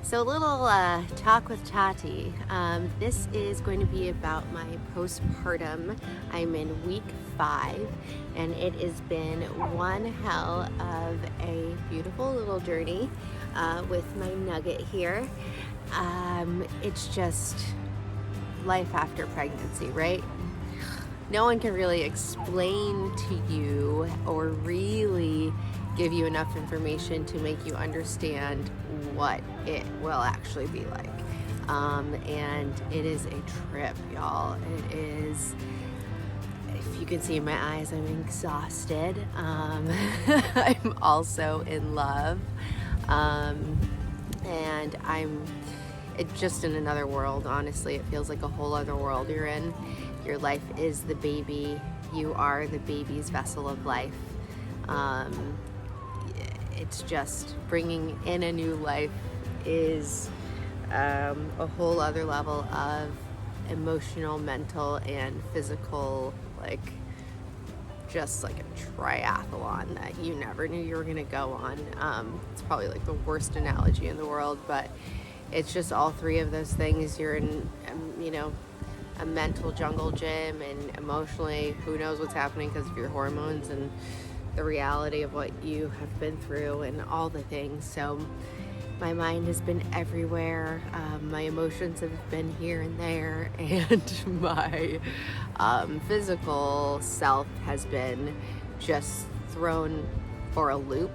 So a little talk with Tati. This is going to be about my postpartum. I'm in week 5, and it has been one hell of a beautiful little journey with my nugget here. It's just life after pregnancy, right? No one can really explain to you or really give you enough information to make you understand what it will actually be like. And it is a trip, y'all. It is, if you can see in my eyes, I'm exhausted. I'm also in love. And it's just in another world, honestly. It feels like a whole other world you're in. Your life is the baby. You are the baby's vessel of life. It's just bringing in a new life is a whole other level of emotional, mental, and physical, just like a triathlon that you never knew you were gonna go on. It's probably like the worst analogy in the world, but it's just all three of those things. You're in, a mental jungle gym, and emotionally, who knows what's happening because of your hormones and the reality of what you have been through and all the things. So my mind has been everywhere. My emotions have been here and there, and my physical self has been just thrown for a loop.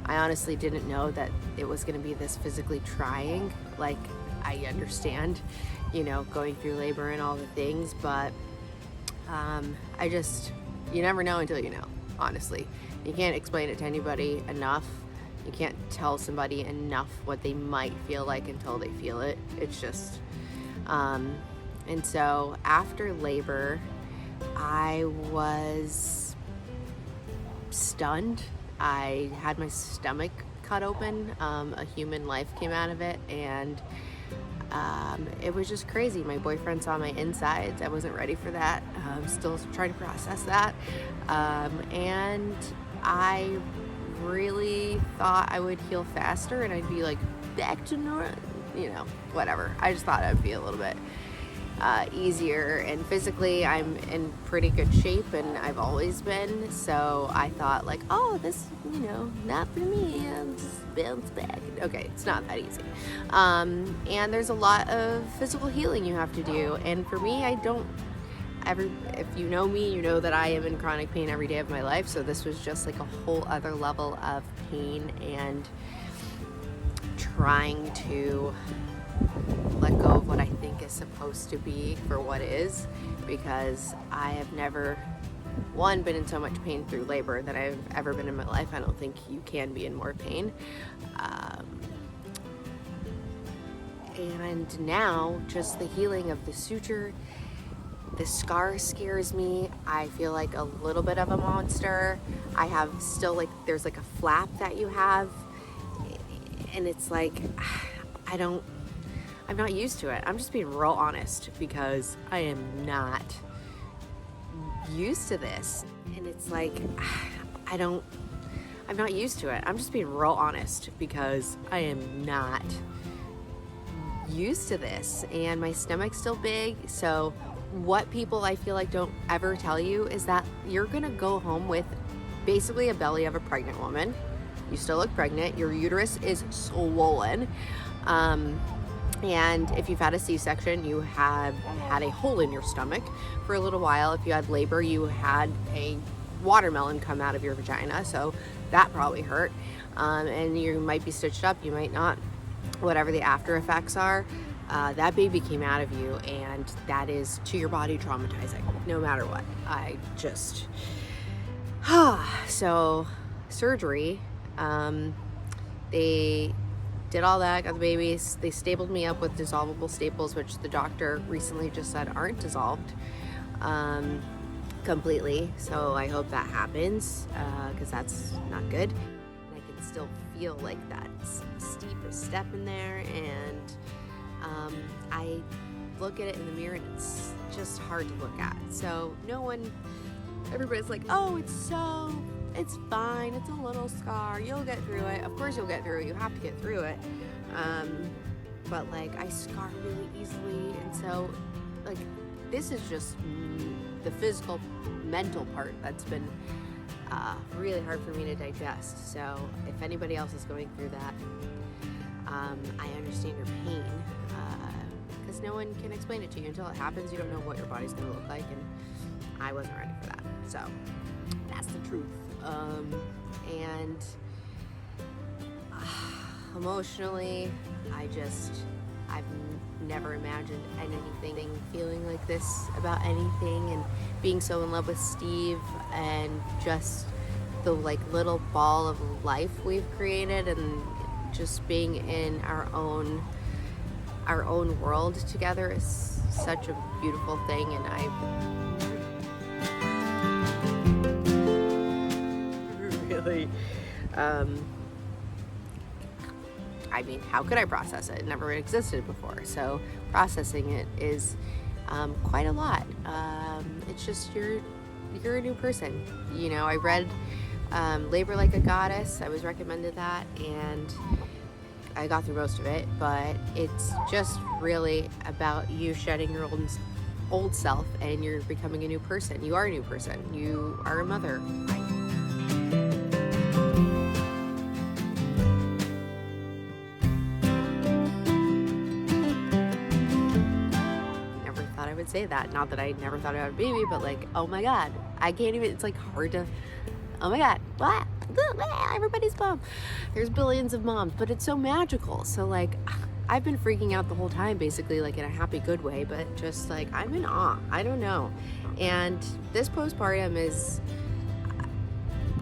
I honestly didn't know that it was going to be this physically trying. Like, I understand, going through labor and all the things, but you never know until you know, honestly. You can't explain it to anybody enough. You can't tell somebody enough what they might feel like until they feel it. It's just, and so after labor, I was stunned. I had my stomach cut open. A human life came out of it, and it was just crazy. My boyfriend saw my insides. I wasn't ready for that. I'm still trying to process that. And I really thought I would heal faster and I'd be like back to normal, whatever. I just thought I'd be a little bit easier, and physically I'm in pretty good shape, and I've always been. So I thought this, not for me. I'll just bounce back. Okay, it's not that easy. And there's a lot of physical healing you have to do. And for me, if you know me, you know that I am in chronic pain every day of my life. So this was just like a whole other level of pain and trying to let go of what I think is supposed to be for what is, because I have never, been in so much pain through labor that I've ever been in my life. I don't think you can be in more pain. And now just the healing of the suture. The scar scares me. I feel like a little bit of a monster. I have still there's a flap that you have, and it's I'm not used to it. I'm just being real honest, because I am not used to this. And it's I'm not used to it. I'm just being real honest, because I am not used to this, and my stomach's still big. So what people I feel like don't ever tell you is that you're gonna go home with basically a belly of a pregnant woman. You still look pregnant. Your uterus is swollen. And if you've had a C-section, you have had a hole in your stomach for a little while. If you had labor, you had a watermelon come out of your vagina, so that probably hurt. And you might be stitched up, you might not. Whatever the after effects are, that baby came out of you, and that is to your body traumatizing, no matter what. So surgery, they did all that, got the babies. They stapled me up with dissolvable staples, which the doctor recently just said aren't dissolved completely. So I hope that happens, because that's not good. And I can still feel that steep step in there, and I look at it in the mirror, and it's just hard to look at. So everybody's like, oh, it's fine, it's a little scar, you'll get through it. Of course you'll get through it, you have to get through it. but like I scar really easily, and so like this is just the physical, mental part that's been really hard for me to digest. So if anybody else is going through that, I understand your pain, because no one can explain it to you until it happens. You don't know what your body's going to look like, and I wasn't ready for that. So that's the truth. And emotionally, I've never imagined anything feeling like this about anything, and being so in love with Steve, and just the like little ball of life we've created, and just being in our own world together is such a beautiful thing. And I really I mean, how could I process it? It never existed before. So processing it is quite a lot. It's just you're a new person. You know, I read Labor Like a Goddess. I was recommended that, and I got through most of it. But it's just really about you shedding your old self, and you're becoming a new person. You are a new person. You are a mother. Say that, not that I never thought about a baby, but like, oh my god, I can't even, it's like hard to, oh my god, what? Everybody's mom. There's billions of moms, but it's so magical. So like, I've been freaking out the whole time, basically, like in a happy, good way, but just like, I'm in awe. I don't know. And this postpartum is,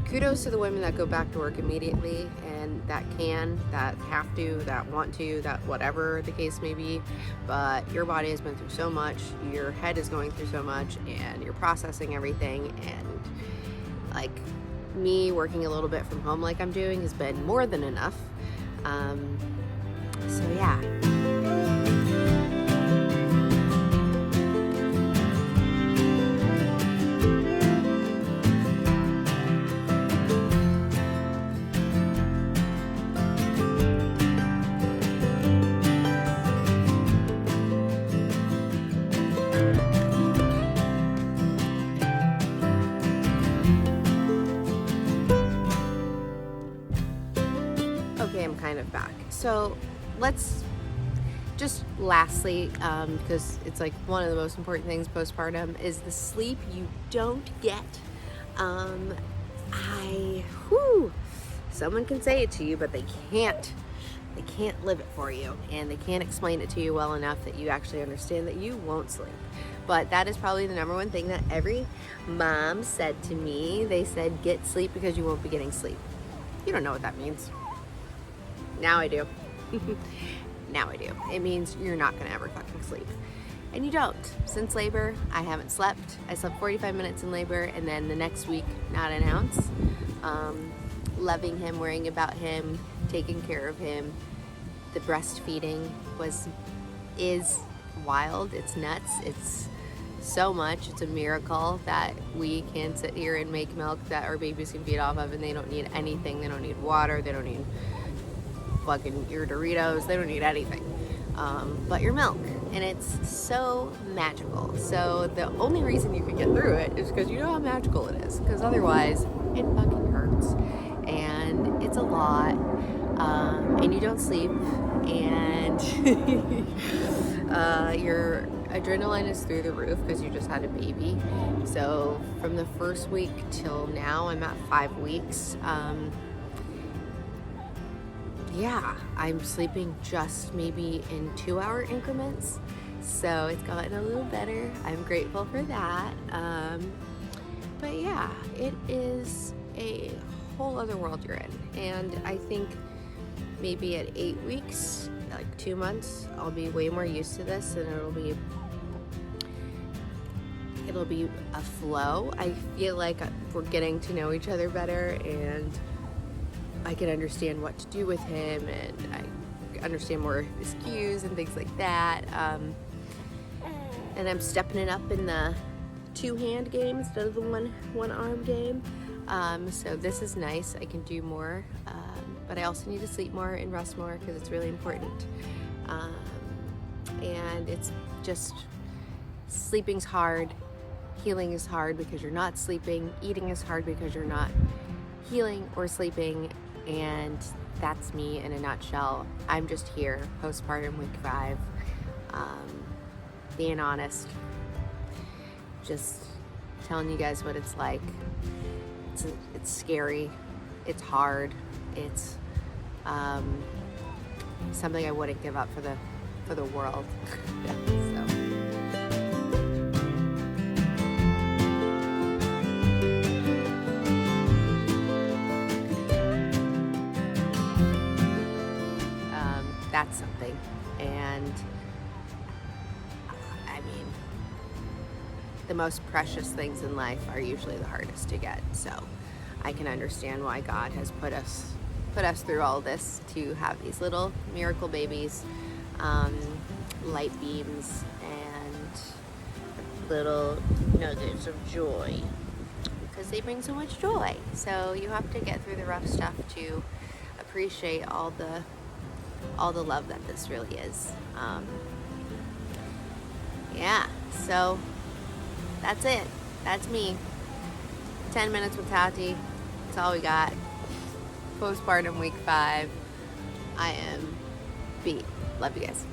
kudos to the women that go back to work immediately, and that have to, that want to, that whatever the case may be. But your body has been through so much, your head is going through so much, and you're processing everything. And like me working a little bit from home like I'm doing has been more than enough. So yeah. Okay, I'm kind of back. So let's just lastly, because it's like one of the most important things postpartum is the sleep you don't get. Someone can say it to you, but they can't live it for you, and they can't explain it to you well enough that you actually understand that you won't sleep. But that is probably the number one thing that every mom said to me. They said, get sleep because you won't be getting sleep. You don't know what that means. Now I do. Now I do. It means you're not gonna ever fucking sleep. And you don't. Since labor, I haven't slept. I slept 45 minutes in labor, and then the next week, not an ounce. Loving him, worrying about him, taking care of him. The breastfeeding is wild. It's nuts. It's so much. It's a miracle that we can sit here and make milk that our babies can feed off of, and they don't need anything. They don't need water. They don't need fucking your Doritos. They don't need anything but your milk. And it's so magical. So the only reason you can get through it is because you know how magical it is. Because otherwise, it fucking hurts. And it's a lot. And you don't sleep. And your adrenaline is through the roof because you just had a baby. So from the first week till now, I'm at 5 weeks. Yeah, I'm sleeping just maybe in 2-hour increments. So it's gotten a little better. I'm grateful for that. But yeah, it is a whole other world you're in. And I think maybe at 8 weeks, like 2 months, I'll be way more used to this, and it'll be a flow. I feel like we're getting to know each other better, and I can understand what to do with him, and I understand more of his cues and things like that. And I'm stepping it up in the 2-hand game instead of the one arm game. So this is nice. I can do more, but I also need to sleep more and rest more because it's really important. Um, and it's just, sleeping's hard, healing is hard because you're not sleeping, eating is hard because you're not healing or sleeping, and that's me in a nutshell. I'm just here, postpartum week 5, being honest, just telling you guys what it's like. It's scary, it's hard, it's something I wouldn't give up for the world. So. That's something. And I mean, the most precious things in life are usually the hardest to get. So I can understand why God has put us through all this to have these little miracle babies, light beams, and little nuggets of joy, because they bring so much joy. So you have to get through the rough stuff to appreciate all the love that this really is. Yeah, so that's it. That's me. 10 minutes with Tati. That's all we got. Postpartum week 5. I am beat. Love you guys.